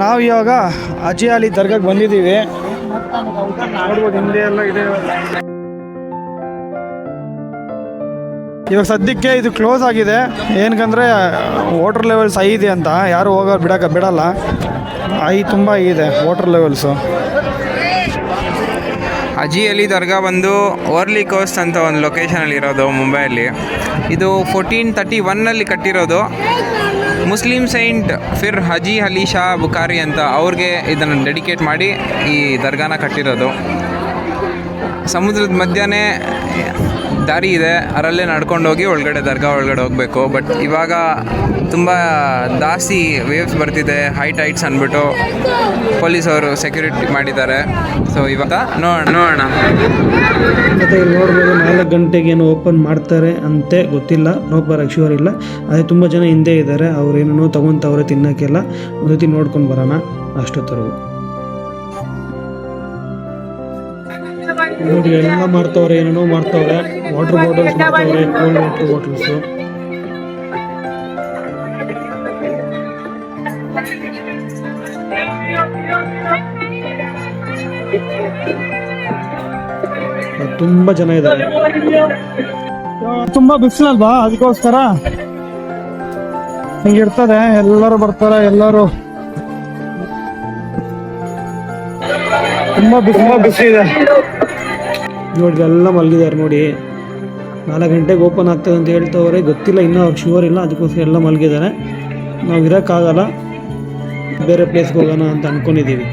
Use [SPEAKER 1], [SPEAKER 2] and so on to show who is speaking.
[SPEAKER 1] ನಾವು ಇವಾಗ ಅಜಿ ಅಲಿ ದರ್ಗಾಗೆ ಬಂದಿದ್ದೀವಿ. ನೋಡ್ಬೋದು ಹಿಂದೆ ಎಲ್ಲ ಇದೆ. ಇವಾಗ ಸದ್ಯಕ್ಕೆ ಇದು ಕ್ಲೋಸ್ ಆಗಿದೆ. ಏನಕ್ಕಂದರೆ ವಾಟರ್ ಲೆವೆಲ್ಸ್ ಹೈ ಇದೆ ಅಂತ ಯಾರು ಹೋಗೋದು ಬಿಡಲ್ಲ. ಹೈ ತುಂಬ ಇದೆ ವಾಟರ್ ಲೆವೆಲ್ಸು.
[SPEAKER 2] ಅಜಿ ಅಲಿ ದರ್ಗಾ ಬಂದು ವರ್ಲಿ ಕೋಸ್ಟ್ ಅಂತ ಒಂದು ಲೊಕೇಶನಲ್ಲಿ ಇರೋದು ಮುಂಬೈಯಲ್ಲಿ. ಇದು 1431 ಕಟ್ಟಿರೋದು. ಮುಸ್ಲಿಂ ಸೈಂಟ್ ಫಿರ್ ಹಜಿ ಅಲಿ ಶಾ ಬುಖಾರಿ ಅಂತ ಅವ್ರಿಗೆ ಇದನ್ನು ಡೆಡಿಕೇಟ್ ಮಾಡಿ ಈ ದರ್ಗಾನ ಕಟ್ಟಿರೋದು. ಸಮುದ್ರದ ಮಧ್ಯನೇ ದಾರಿ ಇದೆ, ಅದರಲ್ಲೇ ನಡ್ಕೊಂಡೋಗಿ ದರ್ಗಾ ಒಳಗಡೆ ಹೋಗಬೇಕು. ಬಟ್ ಇವಾಗ ತುಂಬ ಜಾಸ್ತಿ ವೇವ್ಸ್ ಬರ್ತಿದೆ, ಹೈಟ್ಸ್ ಅಂದ್ಬಿಟ್ಟು ಪೊಲೀಸವರು ಸೆಕ್ಯೂರಿಟಿ ಮಾಡಿದ್ದಾರೆ. ಸೊ ಇವಾಗ ನೋಡೋಣ.
[SPEAKER 1] ಮತ್ತು ಇಲ್ಲಿ ನೋಡ್ಬೋದು 4 ಗಂಟೆಗೇನು ಓಪನ್ ಮಾಡ್ತಾರೆ ಅಂತೆ, ಗೊತ್ತಿಲ್ಲ, ನೋಪರಾಗಿ ಶ್ಯೂರ್ ಇಲ್ಲ. ಅದೇ ತುಂಬ ಜನ ಹಿಂದೆ ಇದ್ದಾರೆ, ಅವ್ರೇನೇನೋ ತೊಗೊತವ್ರೆ ತಿನ್ನೋಕ್ಕೆಲ್ಲ. ಒಂದು ರೀತಿ ನೋಡ್ಕೊಂಡು ಬರೋಣ ಅಷ್ಟೊತ್ತರೆಗೂ. ನೋಡಿ ಎಲ್ಲ ಮಾಡ್ತವ್ರೆ, ಏನೇನೋ ಮಾಡ್ತವ್ರೆ. ವಾಟರ್ ಬಾಟಲ್ಸ್ ಮಾಡ್ತವ್ರೆ, ಕೋಲ್ಡ್ ವಾಟರ್ ಬಾಟಲ್ಸು. ತುಂಬ ಜನ ಇದ್ದಾರೆ. ತುಂಬಾ ಬಿಸಿಲಲ್ವಾ, ಅದಕ್ಕೋಸ್ಕರ ಹಿಂಗಿರ್ತದೆ. ಎಲ್ಲರೂ ಬರ್ತಾರೆ, ಎಲ್ಲರೂ ತುಂಬಾ ಬಿಸಿಲಿದೆ. ನೋಡಿ ಎಲ್ಲ ಮಲಗಿದ್ದಾರೆ. ನೋಡಿ 4 ಗಂಟೆಗೆ ಓಪನ್ ಆಗ್ತದೆ ಅಂತ ಹೇಳ್ತವ್ರೆ, ಗೊತ್ತಿಲ್ಲ ಇನ್ನೂ ಅವ್ರು ಶ್ಯೂರ್ ಇಲ್ಲ. ಅದಕ್ಕೋಸ್ಕರ ಎಲ್ಲ ಮಲಗಿದ್ದಾರೆ. ನಾವು ಇರೋಕ್ಕಾಗಲ್ಲ, ಬೇರೆ ಪ್ಲೇಸ್ಗೆ ಹೋಗೋಣ ಅಂತ ಅಂದ್ಕೊಂಡಿದ್ದೀವಿ.